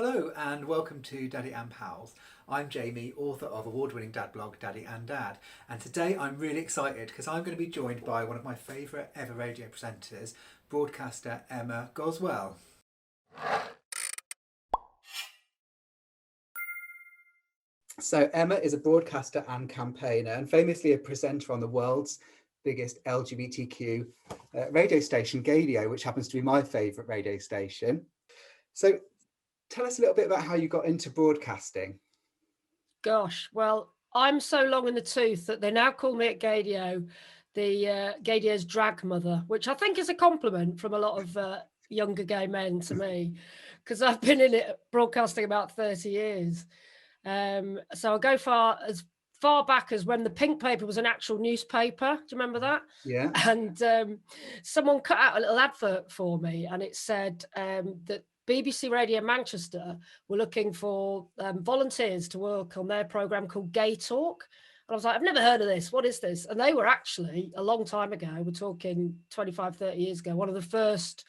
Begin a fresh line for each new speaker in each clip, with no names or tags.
Hello and welcome to Daddy and Pals. I'm Jamie, author of award-winning dad blog Daddy and Dad, and today I'm really excited because I'm going to be joined by one of my favourite ever radio presenters, broadcaster Emma Goswell. So Emma is a broadcaster and campaigner and famously a presenter on the world's biggest LGBTQ radio station, Gadio, which happens to be my favourite radio station. So tell us a little bit about how you got into broadcasting.
Gosh, well, I'm so long in the tooth that they now call me at Gadio the Gadio's drag mother, which I think is a compliment from a lot of younger gay men to me, because I've been in it broadcasting about 30 years. So I go as far back as when the Pink Paper was an actual newspaper. Do you remember that?
Yeah.
And someone cut out a little advert for me, and it said that BBC Radio Manchester were looking for volunteers to work on their programme called Gay Talk. And I was like, I've never heard of this. What is this? And they were actually, a long time ago, we're talking 25, 30 years ago, one of the first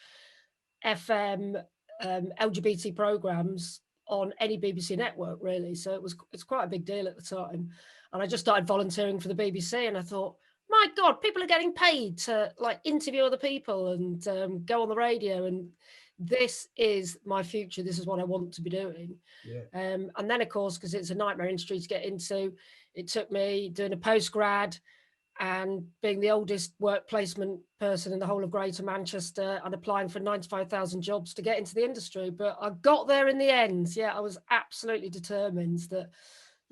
FM LGBT programmes on any BBC network, really. So it's quite a big deal at the time. And I just started volunteering for the BBC, and I thought, my God, people are getting paid to like interview other people and go on the radio, and this is my future. This is what I want to be doing.
Yeah.
And then, of course, because it's a nightmare industry to get into, it took me doing a postgrad and being the oldest work placement person in the whole of Greater Manchester and applying for 95,000 jobs to get into the industry. But I got there in the end. Yeah, I was absolutely determined that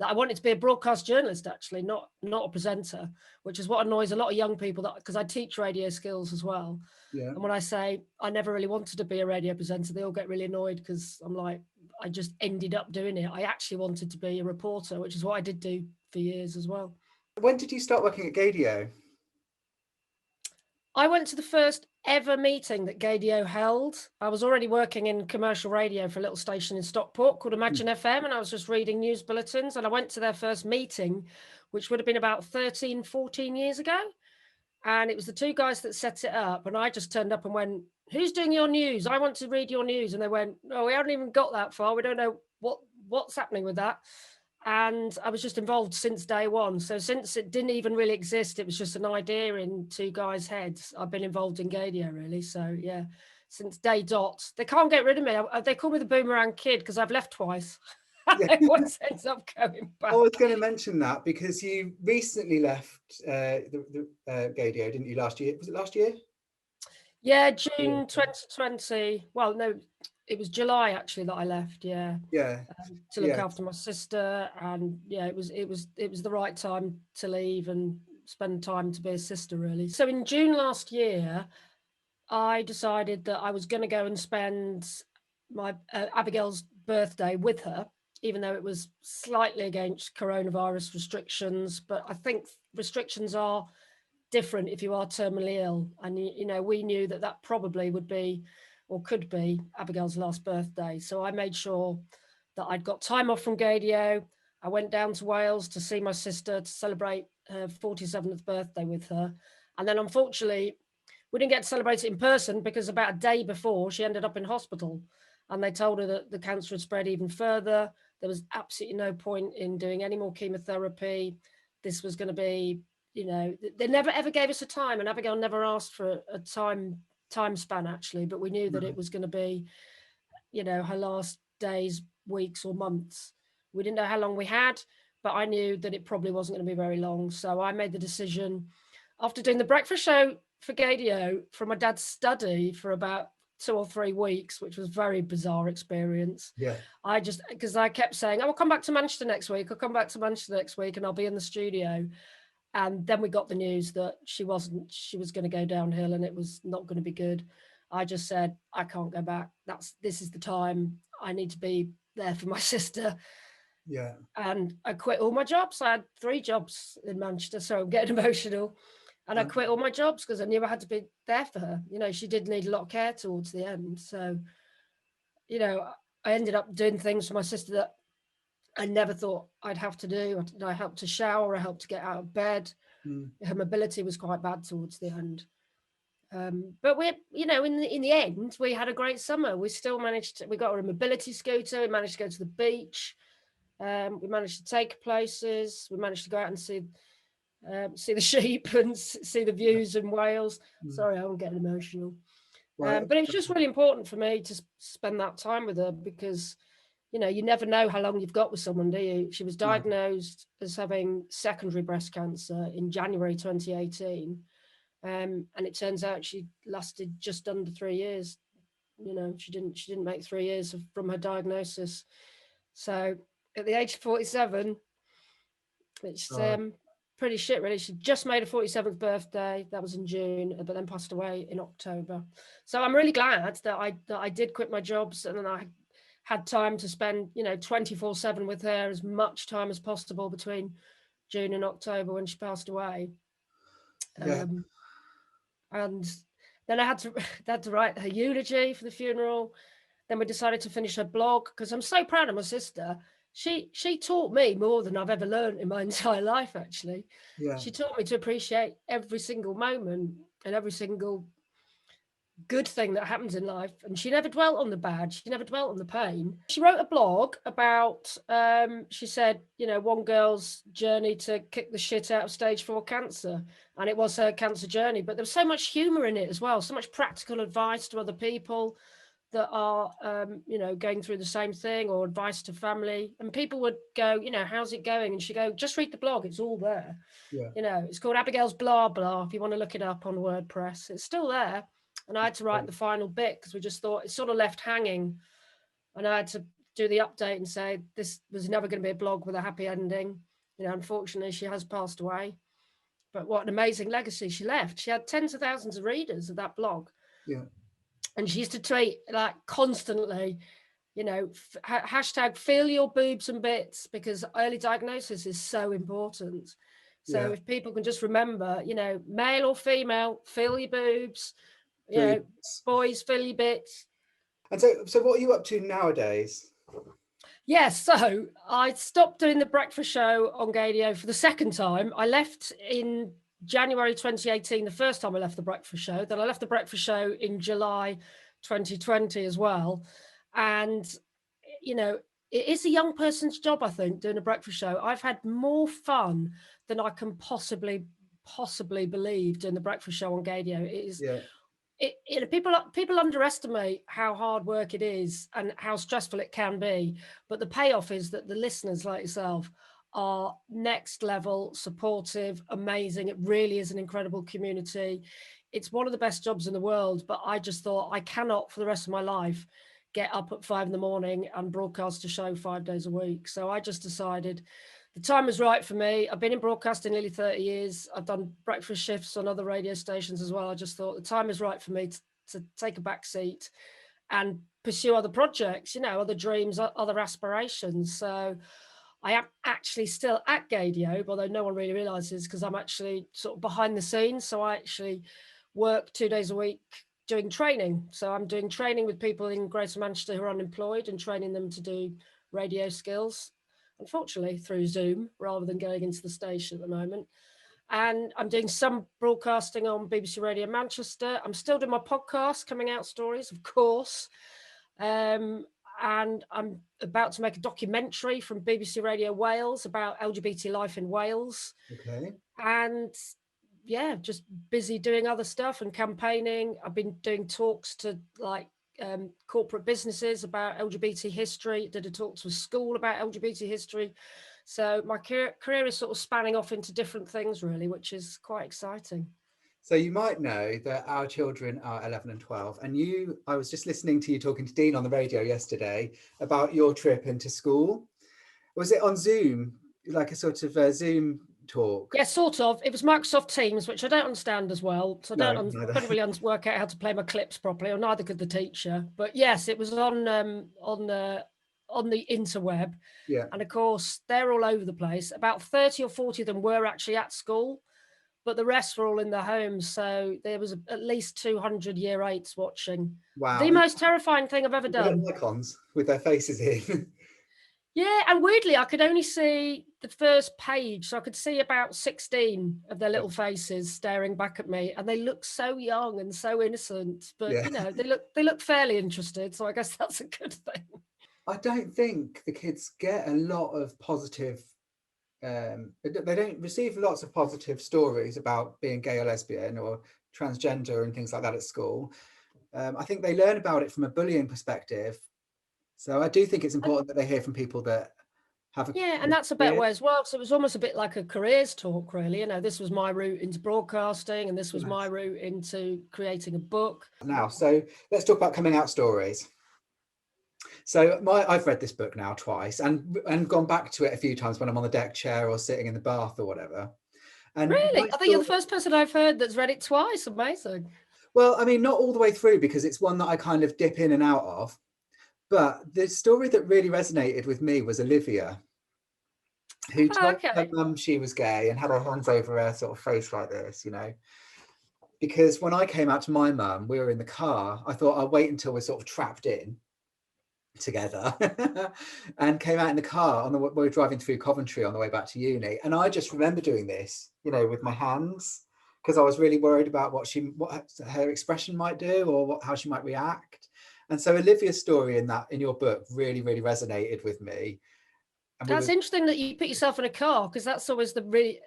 I wanted to be a broadcast journalist, actually, not a presenter, which is what annoys a lot of young people, because I teach radio skills as well.
Yeah.
And when I say I never really wanted to be a radio presenter, they all get really annoyed because I'm like, I just ended up doing it. I actually wanted to be a reporter, which is what I did do for years as well.
When did you start working at Gadio?
I went to the first ever meeting that Gadio held. I was already working in commercial radio for a little station in Stockport called Imagine FM, and I was just reading news bulletins, and I went to their first meeting, which would have been about 13, 14 years ago. And it was the two guys that set it up, and I just turned up and went, who's doing your news? I want to read your news. And they went, no, we haven't even got that far. We don't know what's happening with that. And I was just involved since day one. So since it didn't even really exist, it was just an idea in two guys' heads. I've been involved in Gadio, really. So yeah, since day dot. They can't get rid of me. They call me the boomerang kid because I've left twice.
Yeah.
It always ends up going back.
I was going to mention that because you recently left the Gadio, didn't you, last year? Was it last year?
Yeah, June 2020. Well, no, it was July actually that I left. Yeah, to look after my sister, and yeah, it was the right time to leave and spend time to be a sister, really. So in June last year, I decided that I was going to go and spend my Abigail's birthday with her, even though it was slightly against coronavirus restrictions. But I think restrictions are different if you are terminally ill, and we knew that probably would be or could be Abigail's last birthday. So I made sure that I'd got time off from Gadio. I went down to Wales to see my sister to celebrate her 47th birthday with her, and then unfortunately we didn't get to celebrate it in person because about a day before she ended up in hospital, and they told her that the cancer had spread even further. There was absolutely no point in doing any more chemotherapy. This was going to be, they never ever gave us a time, and Abigail never asked for a time span actually, but we knew that it was going to be, her last days, weeks or months. We didn't know how long we had, but I knew that it probably wasn't going to be very long. So I made the decision after doing the breakfast show for Gadio from my dad's study for about 2 or 3 weeks, which was a very bizarre experience.
Yeah.
Because I kept saying, I'll come back to Manchester next week. I'll come back to Manchester next week and I'll be in the studio. And then we got the news that she was going to go downhill and it was not going to be good. I just said, I can't go back. This is the time. I need to be there for my sister.
Yeah.
And I quit all my jobs. I had 3 jobs in Manchester, so I'm getting emotional. And I quit all my jobs because I knew I had to be there for her. She did need a lot of care towards the end. So, I ended up doing things for my sister that I never thought I'd have to do. I helped to shower, I helped to get out of bed. Her mobility was quite bad towards the end. But we, in the end, we had a great summer. We still we got a mobility scooter. We managed to go to the beach. We managed to take places. We managed to go out and see the sheep and see the views in Wales. Sorry, I'm getting emotional. But it was just really important for me to spend that time with her because, you never know how long you've got with someone, do you? She was diagnosed as having secondary breast cancer in January 2018. And it turns out she lasted just under 3 years. She didn't make 3 years from her diagnosis. So at the age of 47, it's pretty shit, really. She just made her 47th birthday. That was in June, but then passed away in October. So I'm really glad that I did quit my jobs and then I had time to spend, 24/7 with her, as much time as possible between June and October when she passed away.
Yeah.
And then I had to write her eulogy for the funeral. Then we decided to finish her blog because I'm so proud of my sister. She taught me more than I've ever learned in my entire life, actually.
Yeah.
She taught me to appreciate every single moment and every single good thing that happens in life. And she never dwelt on the bad. She never dwelt on the pain. She wrote a blog about, she said, one girl's journey to kick the shit out of stage 4 cancer. And it was her cancer journey. But there was so much humor in it as well, so much practical advice to other people that are, going through the same thing, or advice to family. And people would go, how's it going? And she'd go, just read the blog. It's all there.
Yeah.
It's called Abigail's Blah Blah. If you want to look it up on WordPress, it's still there. And I had to write the final bit because we just thought it sort of left hanging. And I had to do the update and say, this was never going to be a blog with a happy ending. Unfortunately, she has passed away. But what an amazing legacy she left. She had tens of thousands of readers of that blog.
Yeah.
And she used to tweet like constantly, hashtag feel your boobs and bits, because early diagnosis is so important. So if people can just remember, male or female, feel your boobs, boys, feel your bits.
And so what are you up to nowadays?
Yes, so I stopped doing the breakfast show on Gadio for the second time. I left in January 2018, the first time I left the breakfast show. Then I left the breakfast show in July 2020 as well. And, it is a young person's job, I think, doing a breakfast show. I've had more fun than I can possibly believe doing the breakfast show on Gadio. It is. People underestimate how hard work it is and how stressful it can be, but the payoff is that the listeners like yourself are next level, supportive, amazing. It really is an incredible community. It's one of the best jobs in the world, but I just thought I cannot for the rest of my life get up at 5 a.m. and broadcast a show 5 days a week. So I just decided the time was right for me. I've been in broadcasting nearly 30 years. I've done breakfast shifts on other radio stations as well. I just thought the time is right for me to take a back seat and pursue other projects, other dreams, other aspirations. So I am actually still at Gadio, although no one really realizes because I'm actually sort of behind the scenes. So I actually work 2 days a week doing training. So I'm doing training with people in Greater Manchester who are unemployed and training them to do radio skills, unfortunately through Zoom rather than going into the station at the moment. And I'm doing some broadcasting on BBC Radio Manchester. I'm still doing my podcast, Coming Out Stories, of course. And I'm about to make a documentary from BBC Radio Wales about LGBT life in Wales.
Okay.
And just busy doing other stuff and campaigning. I've been doing talks to corporate businesses about LGBT history, did a talk to a school about LGBT history. So my career is sort of spanning off into different things, really, which is quite exciting.
So you might know that our children are 11 and 12. And I was just listening to you talking to Dean on the radio yesterday about your trip into school. Was it on Zoom, like a sort of a Zoom talk?
Yeah, sort of. It was Microsoft Teams, which I don't understand as well. So I couldn't really work out how to play my clips properly, or neither could the teacher. But yes, it was on the interweb.
Yeah.
And of course, they're all over the place. About 30 or 40 of them were actually at school, but the rest were all in their homes. So there was at least 200 year 8s watching.
Wow.
The most terrifying thing I've ever done.
Icons with their faces in.
Yeah, and weirdly, I could only see the first page, so I could see about 16 of their little faces staring back at me, and they look so young and so innocent, but you know, they look fairly interested, so I guess that's a good thing.
I don't think the kids get a lot of positive, they don't receive lots of positive stories about being gay or lesbian or transgender and things like that at school. I think they learn about it from a bullying perspective. So I do think it's important that they hear from people that have a
and that's a better way as well. So it was almost a bit like a careers talk, really. You know, this was my route into broadcasting, and this was my route into creating a book.
Now, so let's talk about coming out stories. So I've read this book now twice and gone back to it a few times when I'm on the deck chair or sitting in the bath or whatever. And
really, I think you're the first person I've heard that's read it twice. Amazing.
Well, I mean, not all the way through, because it's one that I kind of dip in and out of. But the story that really resonated with me was Olivia, who told her mum she was gay and had her hands over her sort of face like this, you know. Because when I came out to my mum, we were in the car. I thought I'll wait until we're sort of trapped in together and came out in the car on we were driving through Coventry on the way back to uni. And I just remember doing this, you know, with my hands, because I was really worried about what her expression might do or how she might react. And so Olivia's story in your book really, really resonated with me. And
that's interesting that you put yourself in a car, because that's always the really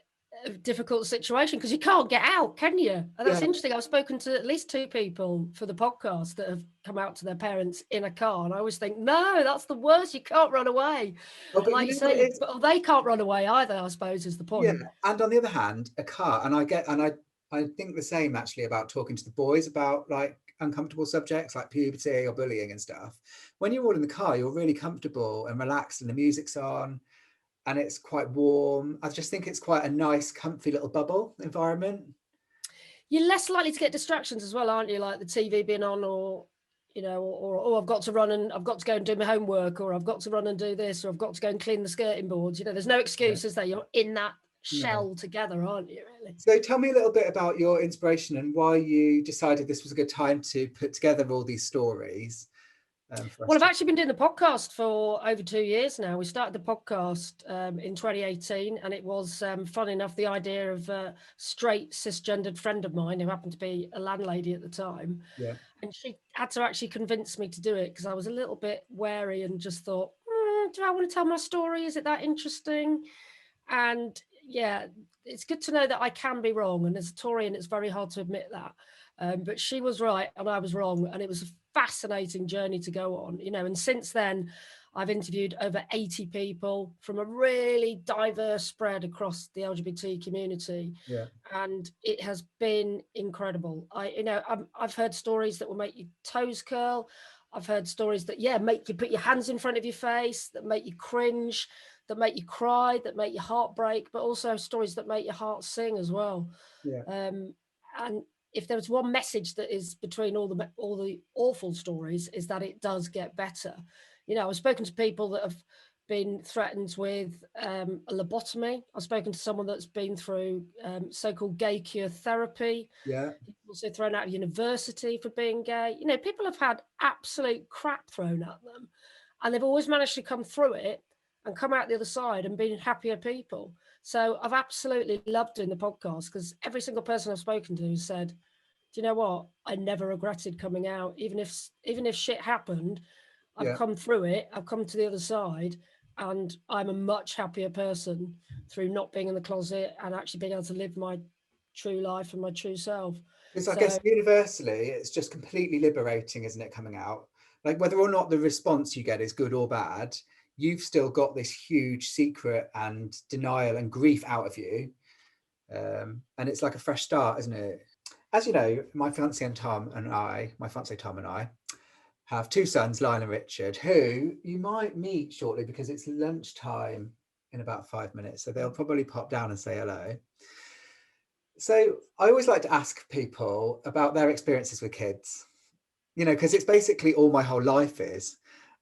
difficult situation, because you can't get out, can you? And that's interesting. I've spoken to at least 2 people for the podcast that have come out to their parents in a car, and I always think, no, that's the worst. You can't run away.
But
like you say, but they can't run away either, I suppose, is the point.
Yeah, and on the other hand, a car, and I think the same actually about talking to the boys about like uncomfortable subjects like puberty or bullying and stuff. When you're all in the car, you're really comfortable and relaxed, and the music's on and it's quite warm. I just think it's quite a nice, comfy little bubble environment.
You're less likely to get distractions as well, aren't you? Like the TV being on, or you know, or I've got to run and I've got to go and do my homework, or I've got to run and do this, or I've got to go and clean the skirting boards. You know, there's no excuses there. You're in that shell together, aren't you, really?
So tell me a little bit about your inspiration and why you decided this was a good time to put together all these stories.
Well, I've actually been doing the podcast for over 2 years now. We started the podcast in 2018, and it was fun enough, the idea of a straight cisgendered friend of mine who happened to be a landlady at the time.
Yeah.
And she had to actually convince me to do it, because I was a little bit wary and just thought, do I want to tell my story? Is it that interesting? And yeah, it's good to know that I can be wrong. And as a Taurian, it's very hard to admit that. But she was right and I was wrong. And it was a fascinating journey to go on, you know. And since then, I've interviewed over 80 people from a really diverse spread across the LGBT community.
Yeah.
And it has been incredible. I've heard stories that will make your toes curl. I've heard stories that, make you put your hands in front of your face, that make you cringe, that make you cry, that make your heart break, but also stories that make your heart sing as well.
Yeah.
And if there's one message that is between all the awful stories, is that it does get better. You know, I've spoken to people that have been threatened with a lobotomy. I've spoken to someone that's been through so-called gay cure therapy.
Yeah.
Also thrown out of university for being gay. You know, people have had absolute crap thrown at them, and they've always managed to come through it and come out the other side and been happier people. So I've absolutely loved doing the podcast, because every single person I've spoken to said, do you know what? I never regretted coming out, even if shit happened. I've come through it. I've come to the other side, and I'm a much happier person through not being in the closet and actually being able to live my true life and my true self.
Because I guess universally, it's just completely liberating, isn't it, coming out? Like whether or not the response you get is good or bad, you've still got this huge secret and denial and grief out of you. And it's like a fresh start, isn't it? As you know, my fiancé Tom and I have 2 sons, Lionel and Richard, who you might meet shortly, because it's lunchtime in about 5 minutes. So they'll probably pop down and say hello. So I always like to ask people about their experiences with kids, you know, because it's basically all my whole life is.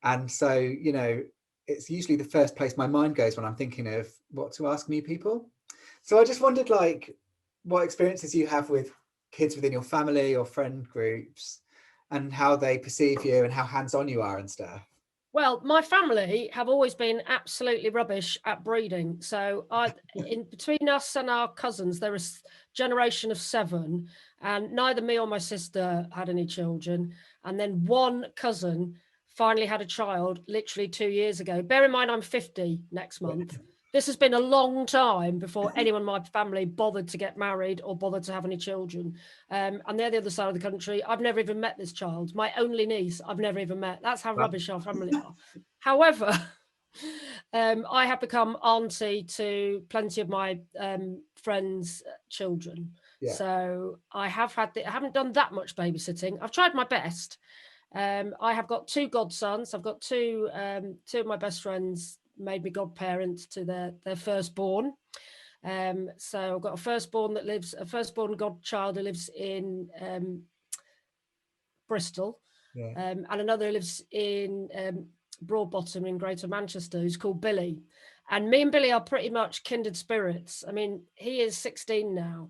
And so, you know, it's usually the first place my mind goes when I'm thinking of what to ask new people. So I just wondered, like, what experiences you have with kids within your family or friend groups, and how they perceive you and how hands-on you are and stuff.
Well, my family have always been absolutely rubbish at breeding. So in between us and our cousins, there is a generation of 7, and neither me or my sister had any children. And then one cousin finally had a child literally 2 years ago. Bear in mind, I'm 50 next month. This has been a long time before anyone in my family bothered to get married or bothered to have any children. And they're the other side of the country. I've never even met this child. My only niece, I've never even met. That's how rubbish our family are. However, I have become auntie to plenty of my friends' children. Yeah. So I haven't done that much babysitting. I've tried my best. I have got 2 godsons. I've got two of my best friends made me godparents to their firstborn. So I've got a firstborn godchild who lives in Bristol, and another who lives in Broadbottom in Greater Manchester, who's called Billy. And me and Billy are pretty much kindred spirits. I mean, he is 16 now,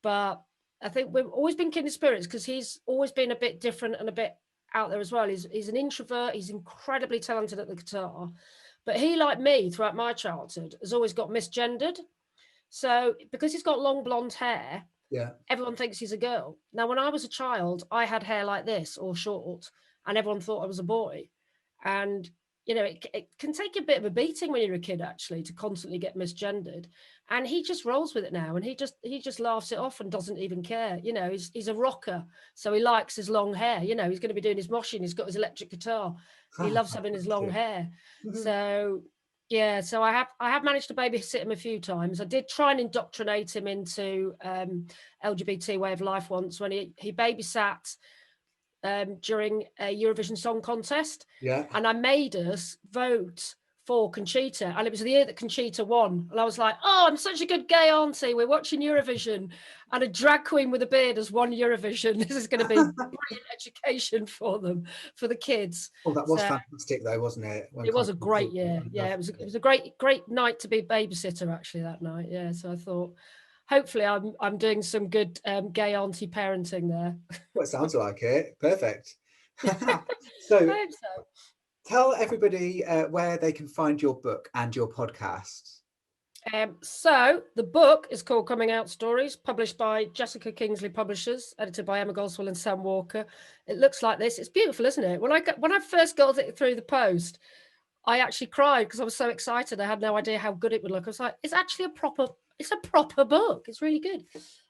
but I think we've always been kindred spirits because he's always been a bit different and a bit out there as well. He's an introvert. He's incredibly talented at the guitar. But he, like me, throughout my childhood, has always got misgendered. So because he's got long blonde hair, everyone thinks he's a girl. Now, when I was a child, I had hair like this or short, and everyone thought I was a boy. And, you know, it can take a bit of a beating when you're a kid, actually, to constantly get misgendered. And he just rolls with it now. And he just laughs it off and doesn't even care. You know, he's a rocker. So he likes his long hair. You know, he's going to be doing his moshing. He's got his electric guitar. He loves having his long hair. So yeah, so I have managed to babysit him a few times. I did try and indoctrinate him into LGBT way of life once when he babysat during a Eurovision Song Contest. Yeah. And I made us vote for Conchita, and it was the year that Conchita won. And I was like, oh, I'm such a good gay auntie. We're watching Eurovision, and a drag queen with a beard has won Eurovision. This is going to be brilliant education for them, for the kids.
Oh, that was fantastic, though, wasn't it?
It was a great year. Yeah, it was a great night to be a babysitter, actually, that night. Yeah, so I thought, hopefully I'm doing some good gay auntie parenting there.
Well, it sounds like it. Perfect. So, I hope so. Tell everybody where they can find your book and your podcast.
So the book is called Coming Out Stories, published by Jessica Kingsley Publishers, edited by Emma Goswell and Sam Walker. It looks like this. It's beautiful, isn't it? When I first got it through the post, I actually cried because I was so excited. I had no idea how good it would look. I was like, it's actually a proper book. It's really good.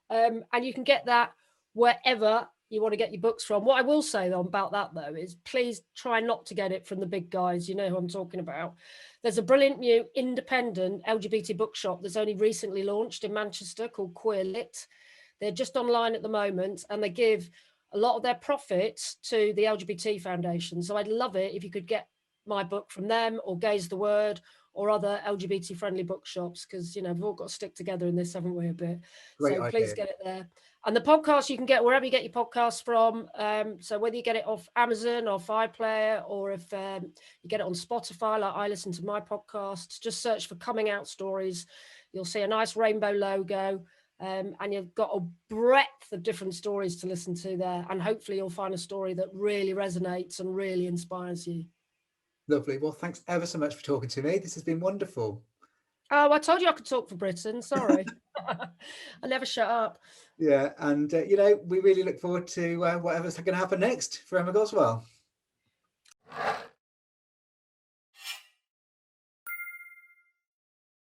And you can get that wherever you want to get your books from. What I will say though about that though is please try not to get it from the big guys. You know who I'm talking about. There's a brilliant new independent LGBT bookshop that's only recently launched in Manchester called Queer Lit. They're just online at the moment, and they give a lot of their profits to the LGBT Foundation. So I'd love it if you could get my book from them or Gaze the Word or other LGBT friendly bookshops, because, you know, we've all got to stick together in this, haven't we, a bit? Great so idea. Please get it there. And the podcast you can get wherever you get your podcasts from. So whether you get it off Amazon or Fireplayer, or if you get it on Spotify, like I listen to my podcasts, just search for Coming Out Stories. You'll see a nice rainbow logo, and you've got a breadth of different stories to listen to there. And hopefully you'll find a story that really resonates and really inspires you.
Lovely. Well, thanks ever so much for talking to me. This has been wonderful.
Oh, I told you I could talk for Britain. Sorry. I never shut up.
Yeah. And, you know, we really look forward to whatever's going to happen next for Emma Goswell.